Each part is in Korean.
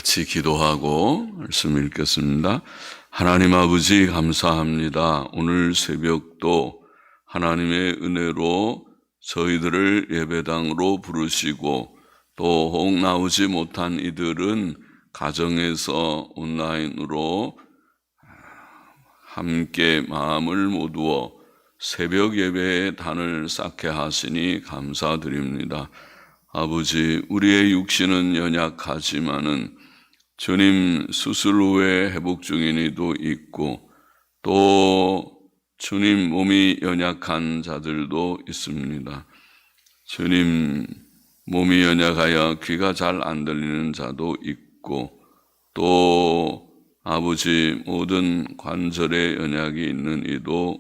같이 기도하고 말씀 읽겠습니다. 하나님 아버지 감사합니다. 오늘 새벽도 하나님의 은혜로 저희들을 예배당으로 부르시고 또 혹 나오지 못한 이들은 가정에서 온라인으로 함께 마음을 모두어 새벽 예배의 단을 쌓게 하시니 감사드립니다. 아버지, 우리의 육신은 연약하지만은 주님 수술 후에 회복 중인 이도 있고 또 주님 몸이 연약한 자들도 있습니다. 주님 몸이 연약하여 귀가 잘 안 들리는 자도 있고 또 아버지 모든 관절에 연약이 있는 이도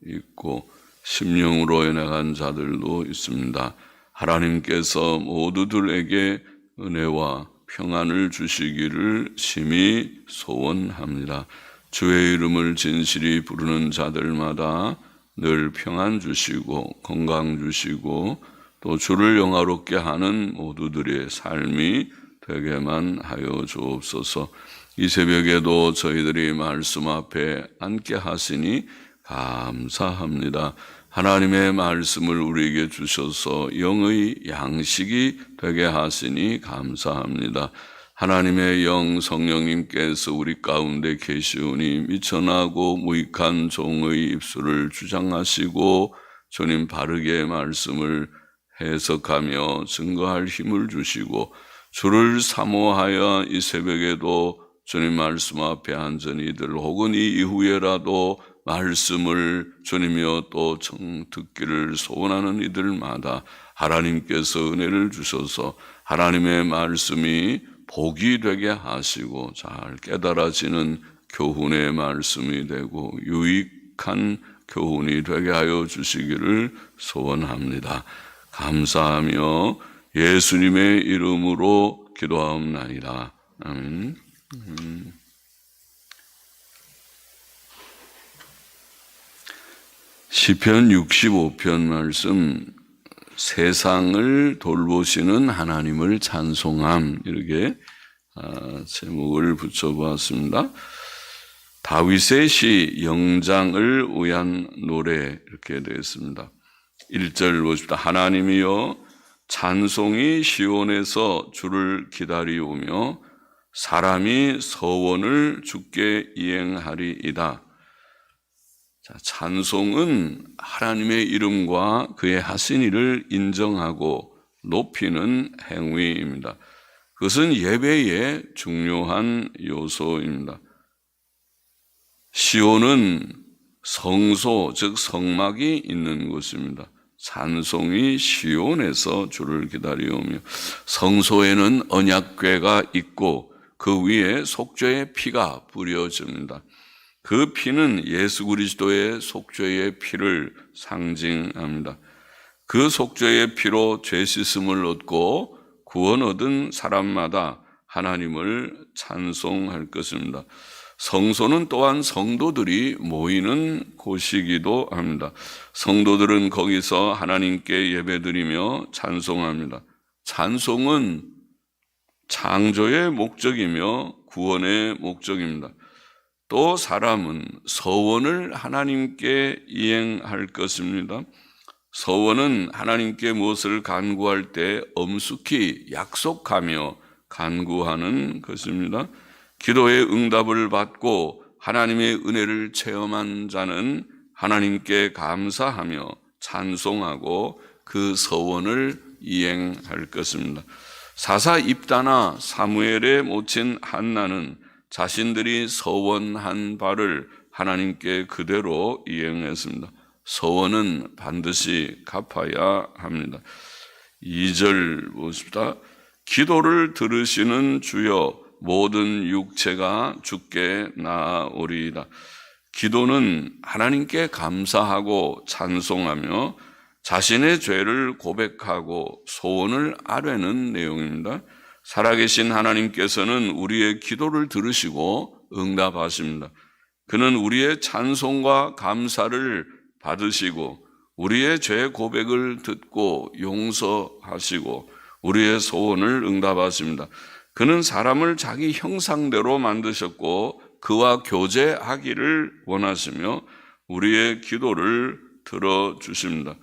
있고 심령으로 연약한 자들도 있습니다. 하나님께서 모두들에게 은혜와 평안을 주시기를 심히 소원합니다. 주의 이름을 진실이 부르는 자들마다 늘 평안 주시고 건강 주시고 또 주를 영화롭게 하는 모두들의 삶이 되게만 하여 주옵소서. 이 새벽에도 저희들이 말씀 앞에 앉게 하시니 감사합니다. 하나님의 말씀을 우리에게 주셔서 영의 양식이 되게 하시니 감사합니다. 하나님의 영 성령님께서 우리 가운데 계시오니 미천하고 무익한 종의 입술을 주장하시고 주님 바르게 말씀을 해석하며 증거할 힘을 주시고 주를 사모하여 이 새벽에도 주님 말씀 앞에 앉은 이들 혹은 이 이후에라도 말씀을 주님이여 또 듣기를 소원하는 이들마다 하나님께서 은혜를 주셔서 하나님의 말씀이 복이 되게 하시고 잘 깨달아지는 교훈의 말씀이 되고 유익한 교훈이 되게 하여 주시기를 소원합니다. 감사하며 예수님의 이름으로 기도하옵나이다. 아멘. 시편 65편 말씀, 세상을 돌보시는 하나님을 찬송함, 이렇게 제목을 붙여보았습니다. 다윗의 시 영장을 위한 노래, 이렇게 되어 있습니다. 1절 보십시다. 하나님이여 찬송이 시온에서 주를 기다리오며 사람이 서원을 주께 이행하리이다. 자, 찬송은 하나님의 이름과 그의 하신 일을 인정하고 높이는 행위입니다. 그것은 예배의 중요한 요소입니다. 시온은 성소, 즉 성막이 있는 곳입니다. 찬송이 시온에서 주를 기다리오며 성소에는 언약궤가 있고 그 위에 속죄의 피가 뿌려집니다. 그 피는 예수 그리스도의 속죄의 피를 상징합니다. 그 속죄의 피로 죄 씻음을 얻고 구원 얻은 사람마다 하나님을 찬송할 것입니다. 성소는 또한 성도들이 모이는 곳이기도 합니다. 성도들은 거기서 하나님께 예배드리며 찬송합니다. 찬송은 창조의 목적이며 구원의 목적입니다. 또 사람은 서원을 하나님께 이행할 것입니다. 서원은 하나님께 무엇을 간구할 때 엄숙히 약속하며 간구하는 것입니다. 기도의 응답을 받고 하나님의 은혜를 체험한 자는 하나님께 감사하며 찬송하고 그 서원을 이행할 것입니다. 사사 입다나 사무엘의 모친 한나는 자신들이 서원한 바를 하나님께 그대로 이행했습니다. 서원은 반드시 갚아야 합니다. 2절 보십시다. 기도를 들으시는 주여 모든 육체가 주께 나아오리이다. 기도는 하나님께 감사하고 찬송하며 자신의 죄를 고백하고 소원을 아뢰는 내용입니다. 살아계신 하나님께서는 우리의 기도를 들으시고 응답하십니다. 그는 우리의 찬송과 감사를 받으시고 우리의 죄 고백을 듣고 용서하시고 우리의 소원을 응답하십니다. 그는 사람을 자기 형상대로 만드셨고 그와 교제하기를 원하시며 우리의 기도를 들어주십니다.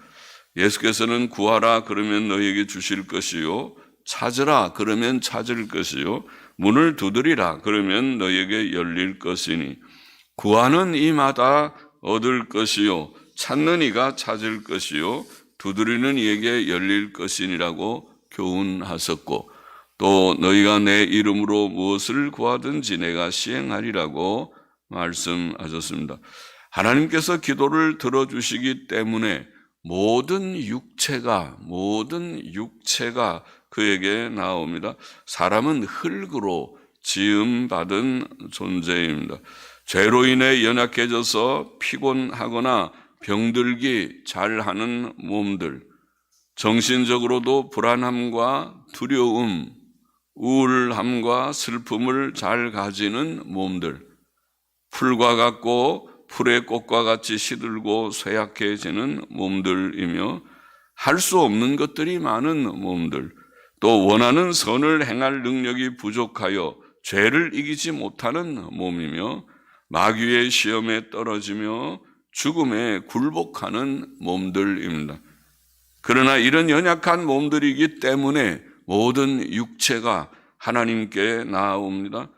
예수께서는 구하라 그러면 너희에게 주실 것이요 찾으라 그러면 찾을 것이요 문을 두드리라 그러면 너희에게 열릴 것이니 구하는 이마다 얻을 것이요 찾는 이가 찾을 것이요 두드리는 이에게 열릴 것이니라고 교훈하셨고 또 너희가 내 이름으로 무엇을 구하든지 내가 시행하리라고 말씀하셨습니다. 하나님께서 기도를 들어주시기 때문에 모든 육체가 그에게 나옵니다. 사람은 흙으로 지음받은 존재입니다. 죄로 인해 연약해져서 피곤하거나 병들기 잘하는 몸들, 정신적으로도 불안함과 두려움, 우울함과 슬픔을 잘 가지는 몸들, 풀과 같고 풀의 꽃과 같이 시들고 쇠약해지는 몸들이며 할 수 없는 것들이 많은 몸들, 또 원하는 선을 행할 능력이 부족하여 죄를 이기지 못하는 몸이며 마귀의 시험에 떨어지며 죽음에 굴복하는 몸들입니다. 그러나 이런 연약한 몸들이기 때문에 모든 육체가 하나님께 나아옵니다.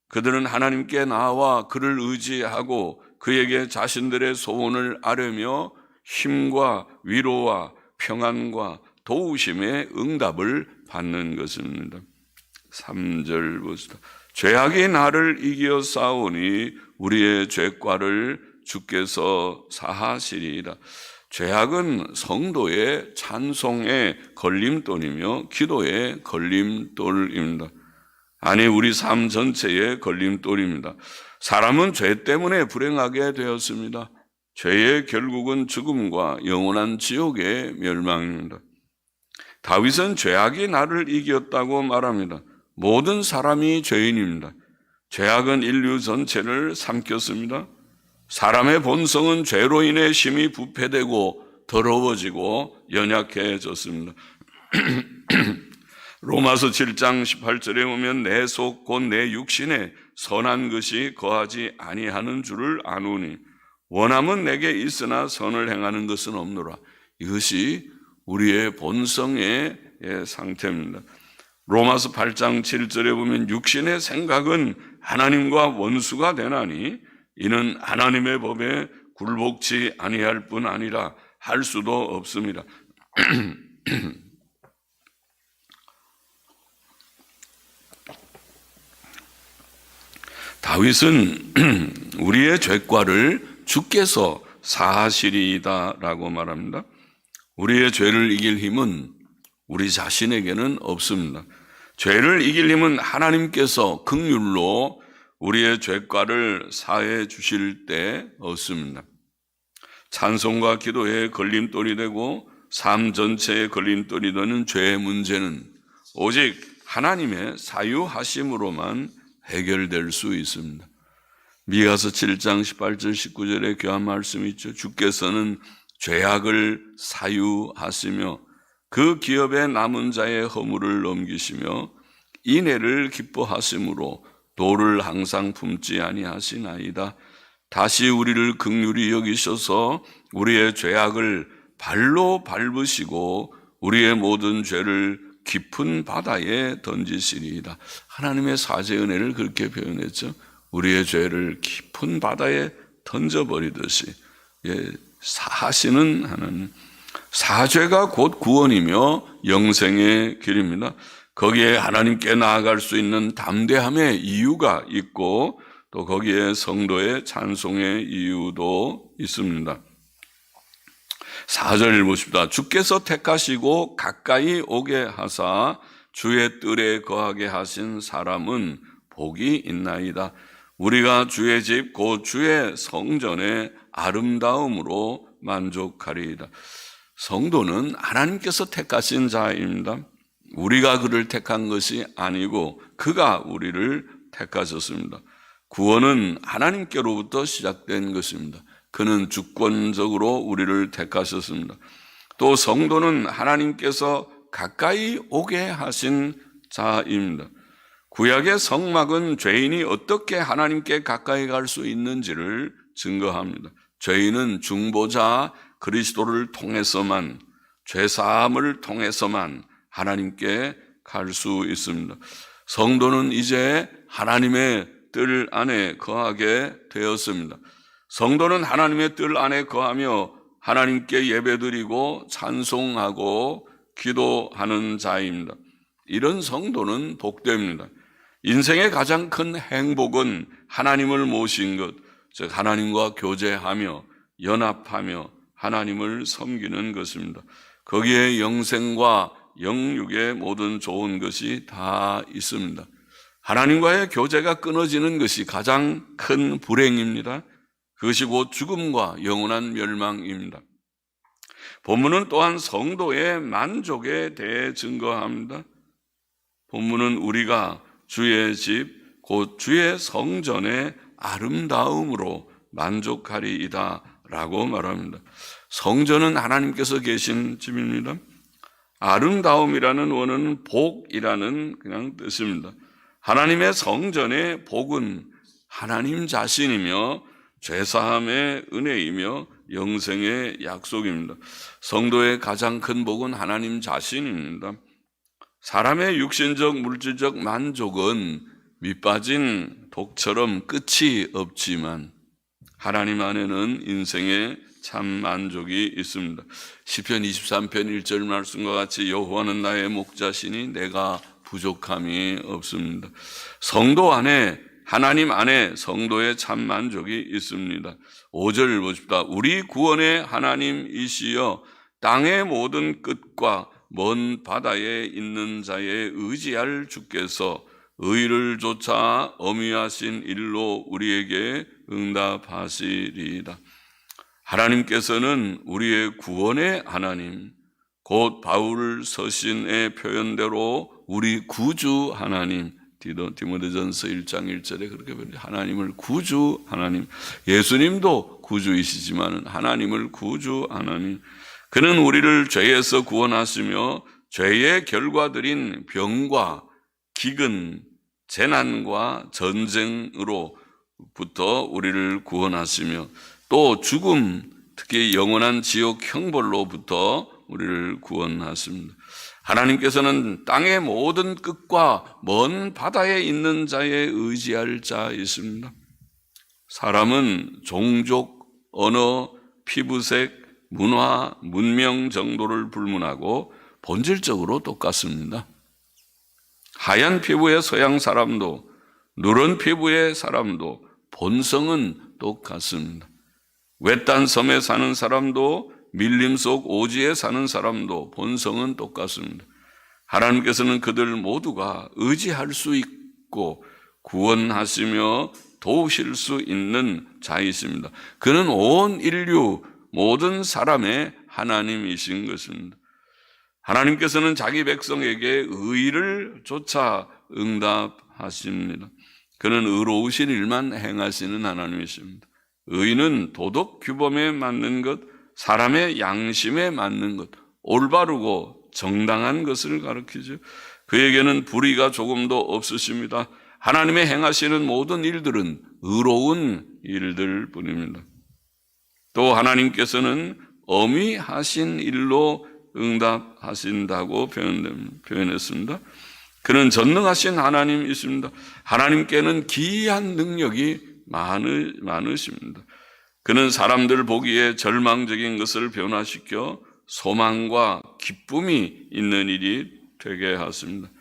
그들은 하나님께 나와 그를 의지하고 그에게 자신들의 소원을 아뢰며 힘과 위로와 평안과 도우심의 응답을 받는 것입니다. 3절 보시다. 죄악이 나를 이겨 싸우니 우리의 죄과를 주께서 사하시리이다. 죄악은 성도의 찬송의 걸림돌이며 기도의 걸림돌입니다. 아니 우리 삶 전체의 걸림돌입니다. 사람은 죄 때문에 불행하게 되었습니다. 죄의 결국은 죽음과 영원한 지옥의 멸망입니다. 다윗은 죄악이 나를 이겼다고 말합니다. 모든 사람이 죄인입니다. 죄악은 인류 전체를 삼켰습니다. 사람의 본성은 죄로 인해 심히 부패되고 더러워지고 연약해졌습니다. 로마서 7장 18절에 보면 내 속 곧 내 육신에 선한 것이 거하지 아니하는 줄을 아노니 원함은 내게 있으나 선을 행하는 것은 없노라. 이것이 우리의 본성의 상태입니다. 로마서 8장 7절에 보면 육신의 생각은 하나님과 원수가 되나니 이는 하나님의 법에 굴복치 아니할 뿐 아니라 할 수도 없습니다. 다윗은 우리의 죄과를 주께서 사하시리이다라고 말합니다. 우리의 죄를 이길 힘은 우리 자신에게는 없습니다. 죄를 이길 힘은 하나님께서 긍휼로 우리의 죄과를 사해 주실 때 얻습니다. 찬송과 기도의 걸림돌이 되고 삶 전체의 걸림돌이 되는 죄의 문제는 오직 하나님의 사유하심으로만 해결될 수 있습니다. 미가서 7장 18절 19절에 귀한 말씀이 있죠. 주께서는 죄악을 사유하시며 그 기업에 남은 자의 허물을 넘기시며 인애를 기뻐하심으로 도를 항상 품지 아니하시나이다. 다시 우리를 긍휼히 여기셔서 우리의 죄악을 발로 밟으시고 우리의 모든 죄를 깊은 바다에 던지시리이다. 하나님의 사죄 은혜를 그렇게 표현했죠. 우리의 죄를 깊은 바다에 던져버리듯이 사하시는 하나님. 사죄가 곧 구원이며 영생의 길입니다. 거기에 하나님께 나아갈 수 있는 담대함의 이유가 있고 또 거기에 성도의 찬송의 이유도 있습니다. 4절 보십시다. 주께서 택하시고 가까이 오게 하사 주의 뜰에 거하게 하신 사람은 복이 있나이다. 우리가 주의 집 곧 주의 성전의 아름다움으로 만족하리이다. 성도는 하나님께서 택하신 자입니다. 우리가 그를 택한 것이 아니고 그가 우리를 택하셨습니다. 구원은 하나님께로부터 시작된 것입니다. 그는 주권적으로 우리를 택하셨습니다. 또 성도는 하나님께서 가까이 오게 하신 자입니다. 구약의 성막은 죄인이 어떻게 하나님께 가까이 갈 수 있는지를 증거합니다. 죄인은 중보자 그리스도를 통해서만, 죄사함을 통해서만 하나님께 갈 수 있습니다. 성도는 이제 하나님의 뜰 안에 거하게 되었습니다. 성도는 하나님의 뜰 안에 거하며 하나님께 예배드리고 찬송하고 기도하는 자입니다. 이런 성도는 복됩니다. 인생의 가장 큰 행복은 하나님을 모신 것, 즉 하나님과 교제하며 연합하며 하나님을 섬기는 것입니다. 거기에 영생과 영육의 모든 좋은 것이 다 있습니다. 하나님과의 교제가 끊어지는 것이 가장 큰 불행입니다. 그것이 곧 죽음과 영원한 멸망입니다. 본문은 또한 성도의 만족에 대해 증거합니다. 본문은 우리가 주의 집, 곧 주의 성전의 아름다움으로 만족하리이다 라고 말합니다. 성전은 하나님께서 계신 집입니다. 아름다움이라는 원어는 복이라는 그냥 뜻입니다. 하나님의 성전의 복은 하나님 자신이며 죄사함의 은혜이며 영생의 약속입니다. 성도의 가장 큰 복은 하나님 자신입니다. 사람의 육신적 물질적 만족은 밑빠진 독처럼 끝이 없지만 하나님 안에는 인생의 참 만족이 있습니다. 시편 23편 1절 말씀과 같이 여호와는 나의 목자시니 내가 부족함이 없습니다. 성도 안에, 하나님 안에 성도의 참 만족이 있습니다. 5절 보십시다. 우리 구원의 하나님이시여 땅의 모든 끝과 먼 바다에 있는 자의 의지할 주께서 의를 쫓아 엄위하신 일로 우리에게 응답하시리이다. 하나님께서는 우리의 구원의 하나님, 곧 바울 서신의 표현대로 우리 구주 하나님, 디모데전서 1장 1절에 그렇게 표현해요. 하나님을 구주 하나님, 예수님도 구주이시지만 하나님을 구주 하나님, 그는 우리를 죄에서 구원하시며 죄의 결과들인 병과 기근, 재난과 전쟁으로부터 우리를 구원하시며 또 죽음, 특히 영원한 지옥 형벌로부터 우리를 구원하십니다. 하나님께서는 땅의 모든 끝과 먼 바다에 있는 자에 의지할 자이십니다. 사람은 종족, 언어, 피부색, 문화, 문명 정도를 불문하고 본질적으로 똑같습니다. 하얀 피부의 서양 사람도 누런 피부의 사람도 본성은 똑같습니다. 외딴 섬에 사는 사람도 밀림 속 오지에 사는 사람도 본성은 똑같습니다. 하나님께서는 그들 모두가 의지할 수 있고 구원하시며 도우실 수 있는 자이십니다. 그는 온 인류 모든 사람의 하나님이신 것입니다. 하나님께서는 자기 백성에게 의를 쫓아 응답하십니다. 그는 의로우신 일만 행하시는 하나님이십니다. 의는 도덕 규범에 맞는 것, 사람의 양심에 맞는 것, 올바르고 정당한 것을 가르치죠. 그에게는 불의가 조금도 없으십니다. 하나님의 행하시는 모든 일들은 의로운 일들 뿐입니다. 또 하나님께서는 엄위하신 일로 응답하신다고 표현했습니다. 그는 전능하신 하나님이십니다. 하나님께는 기이한 능력이 많으십니다. 그는 사람들 보기에 절망적인 것을 변화시켜 소망과 기쁨이 있는 일이 되게 하십니다.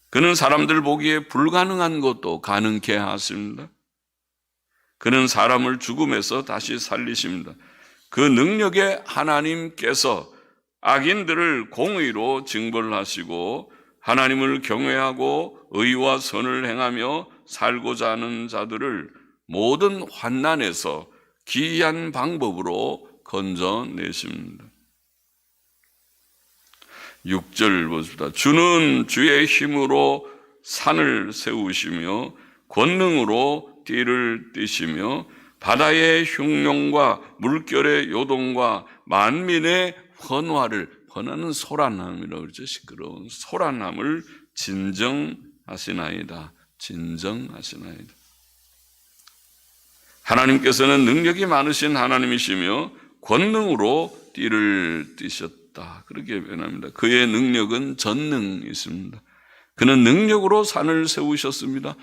그는 사람들 보기에 불가능한 것도 가능케 하십니다. 그는 사람을 죽음에서 다시 살리십니다. 그 능력의 하나님께서 악인들을 공의로 징벌하시고 하나님을 경외하고 의와 선을 행하며 살고자 하는 자들을 모든 환난에서 기이한 방법으로 건져내십니다. 6절 보십시다. 주는 주의 힘으로 산을 세우시며 권능으로 띠를 띠시며 바다의 흉룡과 물결의 요동과 만민의 헌화는 소란함이라고 그러죠. 시끄러운 소란함을 진정하시나이다. 진정하시나이다. 하나님께서는 능력이 많으신 하나님이시며 권능으로 띠를 띠셨다. 그렇게 변합니다. 그의 능력은 전능이 있습니다. 그는 능력으로 산을 세우셨습니다.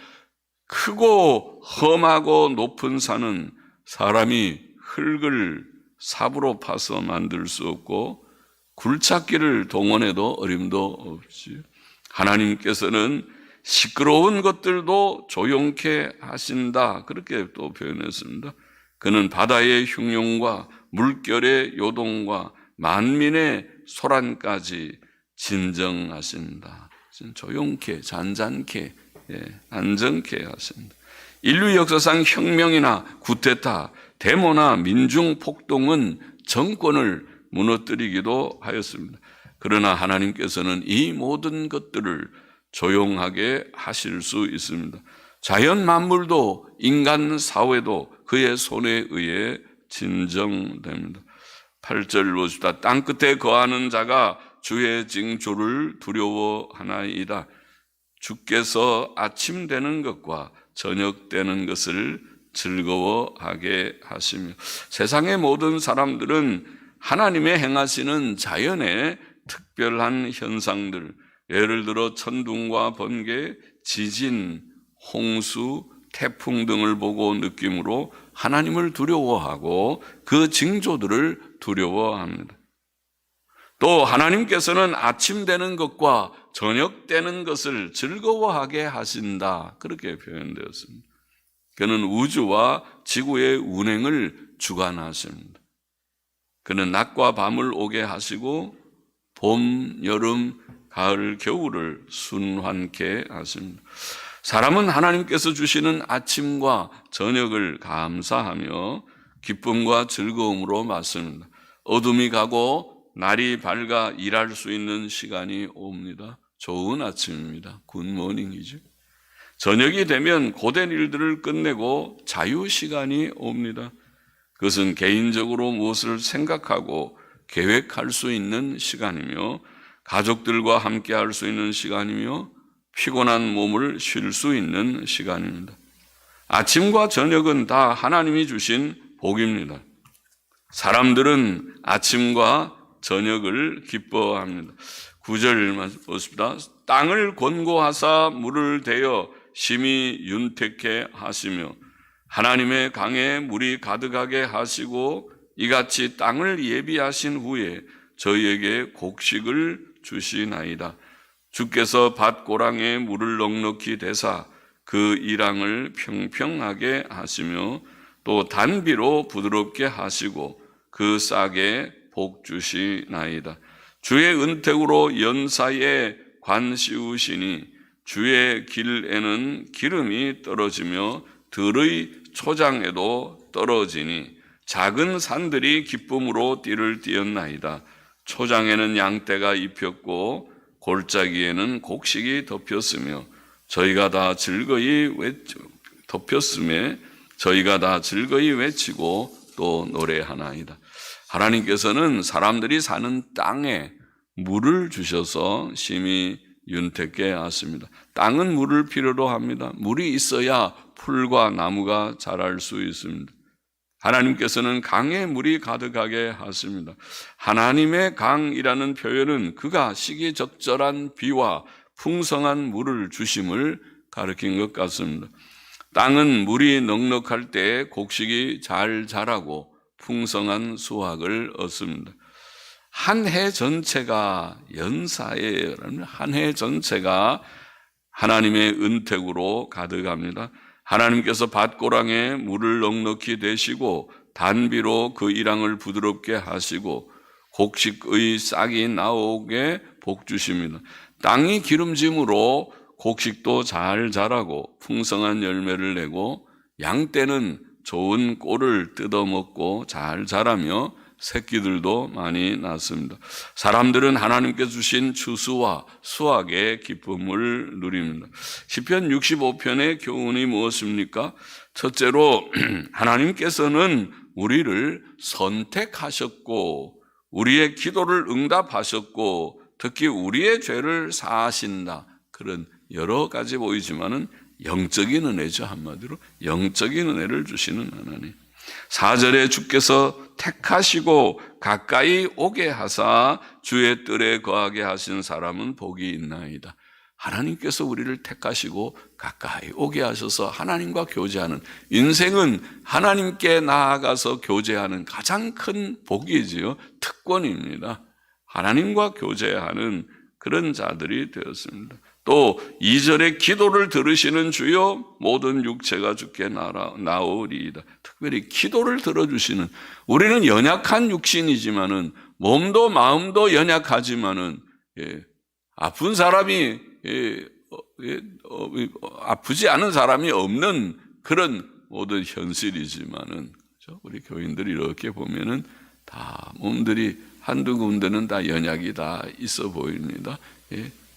크고 험하고 높은 산은 사람이 흙을 삽으로 파서 만들 수 없고 굴착기를 동원해도 어림도 없지. 하나님께서는 시끄러운 것들도 조용케 하신다. 그렇게 또 표현했습니다. 그는 바다의 흉용과 물결의 요동과 만민의 소란까지 진정하신다. 조용케, 잔잔케, 안정케 하신다. 인류 역사상 혁명이나 쿠데타, 데모나 민중 폭동은 정권을 무너뜨리기도 하였습니다. 그러나 하나님께서는 이 모든 것들을 조용하게 하실 수 있습니다. 자연 만물도 인간 사회도 그의 손에 의해 진정됩니다. 8절 보십시다. 땅끝에 거하는 자가 주의 징조를 두려워하나이다. 주께서 아침 되는 것과 저녁 되는 것을 즐거워하게 하시며. 세상의 모든 사람들은 하나님의 행하시는 자연의 특별한 현상들, 예를 들어 천둥과 번개, 지진, 홍수, 태풍 등을 보고 느낌으로 하나님을 두려워하고 그 징조들을 두려워합니다. 또 하나님께서는 아침 되는 것과 저녁 되는 것을 즐거워하게 하신다. 그렇게 표현되었습니다. 그는 우주와 지구의 운행을 주관하십니다. 그는 낮과 밤을 오게 하시고 봄, 여름, 가을, 겨울을 순환케 하십니다. 사람은 하나님께서 주시는 아침과 저녁을 감사하며 기쁨과 즐거움으로 맞습니다. 어둠이 가고 날이 밝아 일할 수 있는 시간이 옵니다. 좋은 아침입니다. 굿모닝이죠. 저녁이 되면 고된 일들을 끝내고 자유시간이 옵니다. 그것은 개인적으로 무엇을 생각하고 계획할 수 있는 시간이며 가족들과 함께 할 수 있는 시간이며 피곤한 몸을 쉴 수 있는 시간입니다. 아침과 저녁은 다 하나님이 주신 복입니다. 사람들은 아침과 저녁을 기뻐합니다. 9절 보십시다. 땅을 권고하사 물을 대어 심히 윤택케 하시며 하나님의 강에 물이 가득하게 하시고 이같이 땅을 예비하신 후에 저희에게 곡식을 주시나이다. 주께서 밭고랑에 물을 넉넉히 대사 그 이랑을 평평하게 하시며 또 단비로 부드럽게 하시고 그 싹에 복 주시나이다. 주의 은택으로 연사에 관 씌우시니 주의 길에는 기름이 떨어지며 들의 초장에도 떨어지니 작은 산들이 기쁨으로 띠를 띠었나이다. 초장에는 양떼가 입혔고 골짜기에는 곡식이 덮였으며 저희가 다 즐거이 외치고 또 노래하나이다. 하나님께서는 사람들이 사는 땅에 물을 주셔서 심히 윤택케 하십니다. 땅은 물을 필요로 합니다. 물이 있어야 풀과 나무가 자랄 수 있습니다. 하나님께서는 강에 물이 가득하게 하십니다. 하나님의 강이라는 표현은 그가 시기적절한 비와 풍성한 물을 주심을 가리킨 것 같습니다. 땅은 물이 넉넉할 때 곡식이 잘 자라고 풍성한 수확을 얻습니다. 한 해 전체가 연사예요. 한 해 전체가 하나님의 은택으로 가득합니다. 하나님께서 밭고랑에 물을 넉넉히 대시고 단비로 그 이랑을 부드럽게 하시고 곡식의 싹이 나오게 복 주십니다. 땅이 기름짐으로 곡식도 잘 자라고 풍성한 열매를 내고 양떼는 좋은 꼴을 뜯어먹고 잘 자라며 새끼들도 많이 낳습니다. 사람들은 하나님께 주신 추수와 수확의 기쁨을 누립니다. 시편 65편의 교훈이 무엇입니까? 첫째로 하나님께서는 우리를 선택하셨고 우리의 기도를 응답하셨고 특히 우리의 죄를 사하신다. 그런 여러 가지 보이지만은 영적인 은혜죠. 한마디로 영적인 은혜를 주시는 하나님. 4절에 주께서 택하시고 가까이 오게 하사 주의 뜰에 거하게 하신 사람은 복이 있나이다. 하나님께서 우리를 택하시고 가까이 오게 하셔서 하나님과 교제하는, 인생은 하나님께 나아가서 교제하는 가장 큰 복이지요. 특권입니다. 하나님과 교제하는 그런 자들이 되었습니다. 또 2절에 기도를 들으시는 주여 모든 육체가 주께 나오리이다. 특별히 기도를 들어주시는, 우리는 연약한 육신이지만은 몸도 마음도 연약하지만은 아픈 사람이 아프지 않은 사람이 없는 그런 모든 현실이지만은, 그렇죠? 우리 교인들이 이렇게 보면은 다 몸들이 한두 군데는 다 연약이 다 있어 보입니다.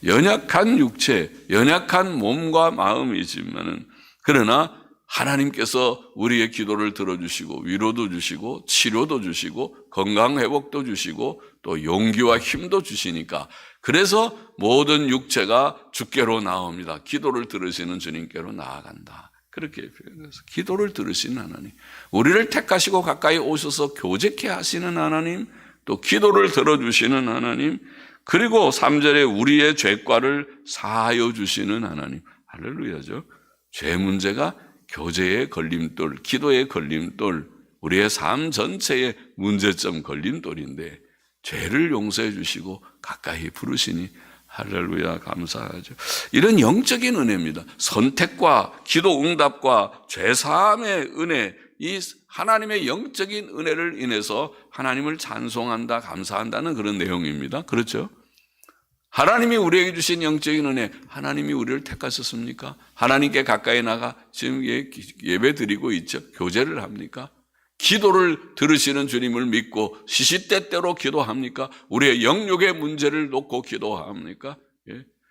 연약한 육체, 연약한 몸과 마음이지만은, 그러나 하나님께서 우리의 기도를 들어주시고 위로도 주시고 치료도 주시고 건강 회복도 주시고 또 용기와 힘도 주시니까, 그래서 모든 육체가 주께로 나옵니다. 기도를 들으시는 주님께로 나아간다. 그렇게 표현해서 기도를 들으시는 하나님, 우리를 택하시고 가까이 오셔서 교제케 하시는 하나님, 또 기도를 들어주시는 하나님, 그리고 3절에 우리의 죄과를 사하여 주시는 하나님. 할렐루야죠. 죄 문제가 교제의 걸림돌, 기도의 걸림돌, 우리의 삶 전체의 문제점 걸림돌인데 죄를 용서해 주시고 가까이 부르시니 할렐루야, 감사하죠. 이런 영적인 은혜입니다. 선택과 기도 응답과 죄 사함의 은혜, 이 하나님의 영적인 은혜를 인해서 하나님을 찬송한다, 감사한다는 그런 내용입니다. 그렇죠? 하나님이 우리에게 주신 영적인 은혜, 하나님이 우리를 택하셨습니까? 하나님께 가까이 나가 지금 예배 드리고 있죠. 교제를 합니까? 기도를 들으시는 주님을 믿고 시시때때로 기도합니까? 우리의 영역의 문제를 놓고 기도합니까?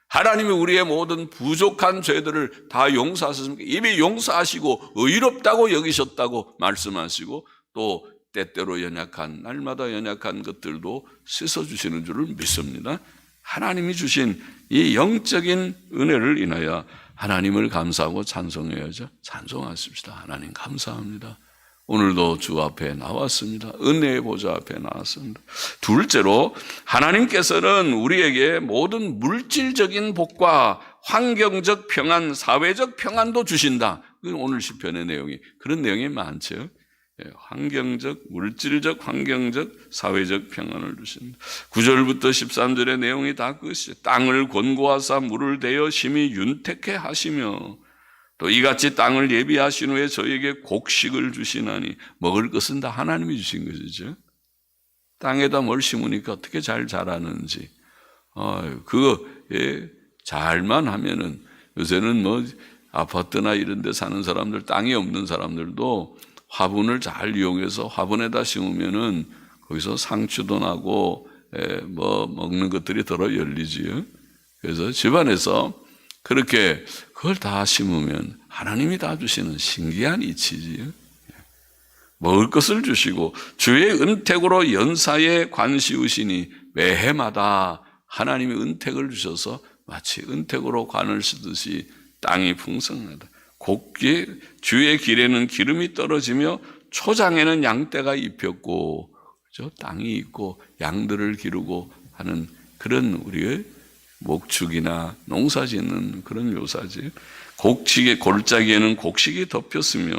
하나님이 우리의 모든 부족한 죄들을 다 용서하셨습니까? 이미 용서하시고 의롭다고 여기셨다고 말씀하시고, 또 때때로 연약한, 날마다 연약한 것들도 씻어주시는 줄을 믿습니다. 하나님이 주신 이 영적인 은혜를 인하여 하나님을 감사하고 찬송해야죠. 찬송하십시다. 하나님 감사합니다. 오늘도 주 앞에 나왔습니다. 은혜의 보좌 앞에 나왔습니다. 둘째로, 하나님께서는 우리에게 모든 물질적인 복과 환경적 평안, 사회적 평안도 주신다. 오늘 시편의 내용이 그런 내용이 많죠. 환경적, 물질적, 환경적, 사회적 평안을 주신다. 9절부터 13절의 내용이 다 그것이죠. 땅을 권고하사 물을 대어 심히 윤택해 하시며, 또 이같이 땅을 예비하신 후에 저에게 곡식을 주시나니, 먹을 것은 다 하나님이 주신 것이죠. 땅에다 뭘 심으니까 어떻게 잘 자라는지, 그거 잘만 하면은, 요새는 뭐 아파트나 이런 데 사는 사람들, 땅이 없는 사람들도 화분을 잘 이용해서 화분에다 심으면은 거기서 상추도 나고 뭐 먹는 것들이 더러 열리지요. 그래서 집안에서 그렇게 그걸 다 심으면 하나님이 다 주시는 신기한 이치지요. 먹을 것을 주시고 주의 은택으로 연사에 관시우시니, 매해마다 하나님이 은택을 주셔서 마치 은택으로 관을 쓰듯이 땅이 풍성하다. 주의 길에는 기름이 떨어지며 초장에는 양떼가 입혔고, 그렇죠? 땅이 있고 양들을 기르고 하는 그런 우리의 목축이나 농사 짓는 그런 묘사지. 곡식의 골짜기에는 곡식이 덮였으며,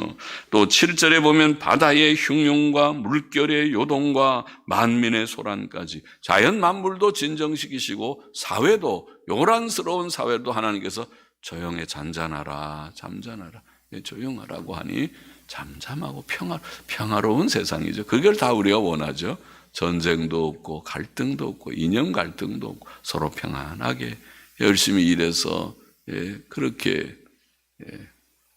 또 7절에 보면 바다의 흉흉과 물결의 요동과 만민의 소란까지, 자연 만물도 진정시키시고 사회도, 요란스러운 사회도 하나님께서 조용해, 잠잠하라, 잠잠하라, 조용하라고 하니 잠잠하고 평화로운 세상이죠. 그걸 다 우리가 원하죠. 전쟁도 없고 갈등도 없고 이념 갈등도 없고 서로 평안하게 열심히 일해서 그렇게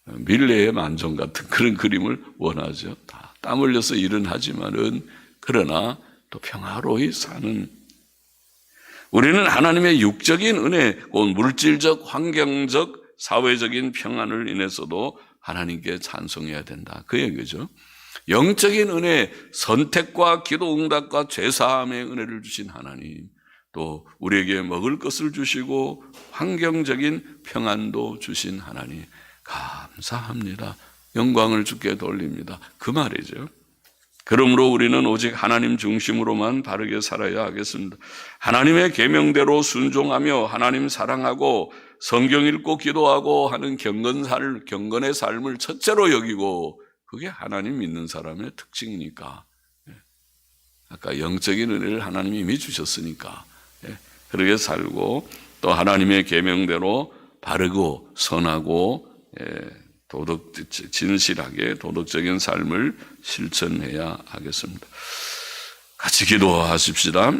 밀레의 만종 같은 그런 그림을 원하죠. 다 땀 흘려서 일은 하지만은, 그러나 또 평화로이 사는, 우리는 하나님의 육적인 은혜, 곧 물질적, 환경적, 사회적인 평안을 인해서도 하나님께 찬송해야 된다. 그 얘기죠. 영적인 은혜, 선택과 기도 응답과 죄사함의 은혜를 주신 하나님, 또 우리에게 먹을 것을 주시고 환경적인 평안도 주신 하나님 감사합니다. 영광을 주께 돌립니다. 그 말이죠. 그러므로 우리는 오직 하나님 중심으로만 바르게 살아야 하겠습니다. 하나님의 계명대로 순종하며 하나님 사랑하고 성경 읽고 기도하고 하는 경건의 삶을 첫째로 여기고, 그게 하나님 믿는 사람의 특징이니까. 아까 영적인 은혜를 하나님이 이미 주셨으니까 그렇게 살고, 또 하나님의 계명대로 바르고 선하고 진실하게 도덕적인 삶을 실천해야 하겠습니다. 같이 기도하십시다.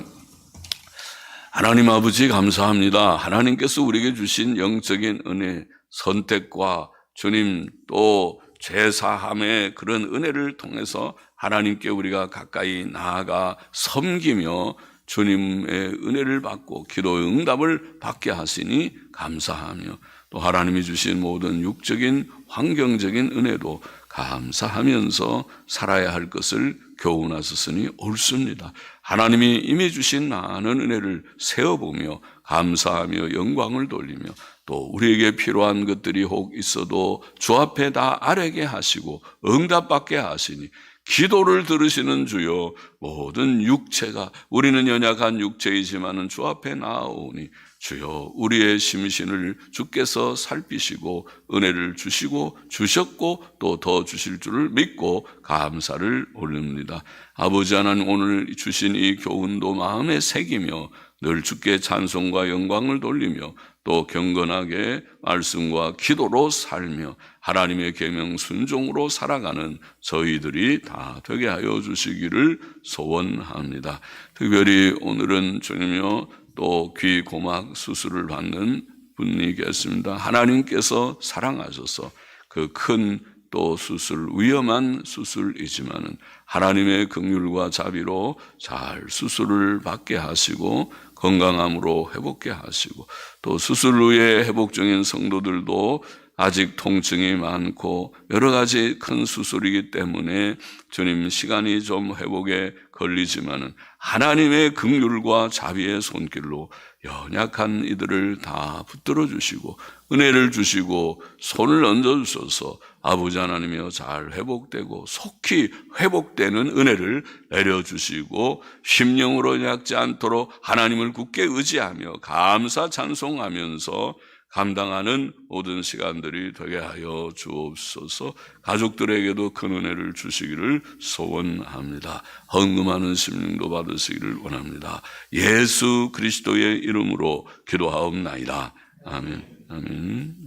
하나님 아버지 감사합니다. 하나님께서 우리에게 주신 영적인 은혜, 선택과 주님 또 죄사함의 그런 은혜를 통해서 하나님께 우리가 가까이 나아가 섬기며 주님의 은혜를 받고 기도의 응답을 받게 하시니 감사하며, 또 하나님이 주신 모든 육적인 환경적인 은혜도 감사하면서 살아야 할 것을 교훈하셨으니 옳습니다. 하나님이 이미 주신 많은 은혜를 세어보며 감사하며 영광을 돌리며, 또 우리에게 필요한 것들이 혹 있어도 주 앞에 다 아뢰게 하시고 응답받게 하시니, 기도를 들으시는 주여, 모든 육체가, 우리는 연약한 육체이지만은 주 앞에 나아오니 주여, 우리의 심신을 주께서 살피시고 은혜를 주시고 주셨고 또 더 주실 줄을 믿고 감사를 올립니다. 아버지 하나님, 오늘 주신 이 교훈도 마음에 새기며 늘 주께 찬송과 영광을 돌리며 또 경건하게 말씀과 기도로 살며 하나님의 계명 순종으로 살아가는 저희들이 다 되게 하여 주시기를 소원합니다. 특별히 오늘은 주님이여 또 귀 고막 수술을 받는 분이 계십니다. 하나님께서 사랑하셔서 그 큰 또 수술, 위험한 수술이지만은 하나님의 긍휼과 자비로 잘 수술을 받게 하시고 건강함으로 회복게 하시고, 또 수술 후에 회복 중인 성도들도 아직 통증이 많고 여러 가지 큰 수술이기 때문에 주님 시간이 좀 회복에 걸리지만은 하나님의 긍휼과 자비의 손길로 연약한 이들을 다 붙들어 주시고 은혜를 주시고 손을 얹어 주셔서 아버지 하나님이여 잘 회복되고 속히 회복되는 은혜를 내려주시고 심령으로 약지 않도록 하나님을 굳게 의지하며 감사 찬송하면서 감당하는 모든 시간들이 되게 하여 주옵소서. 가족들에게도 큰 은혜를 주시기를 소원합니다. 헌금하는 심령도 받으시기를 원합니다. 예수 그리스도의 이름으로 기도하옵나이다. 아멘. 아멘.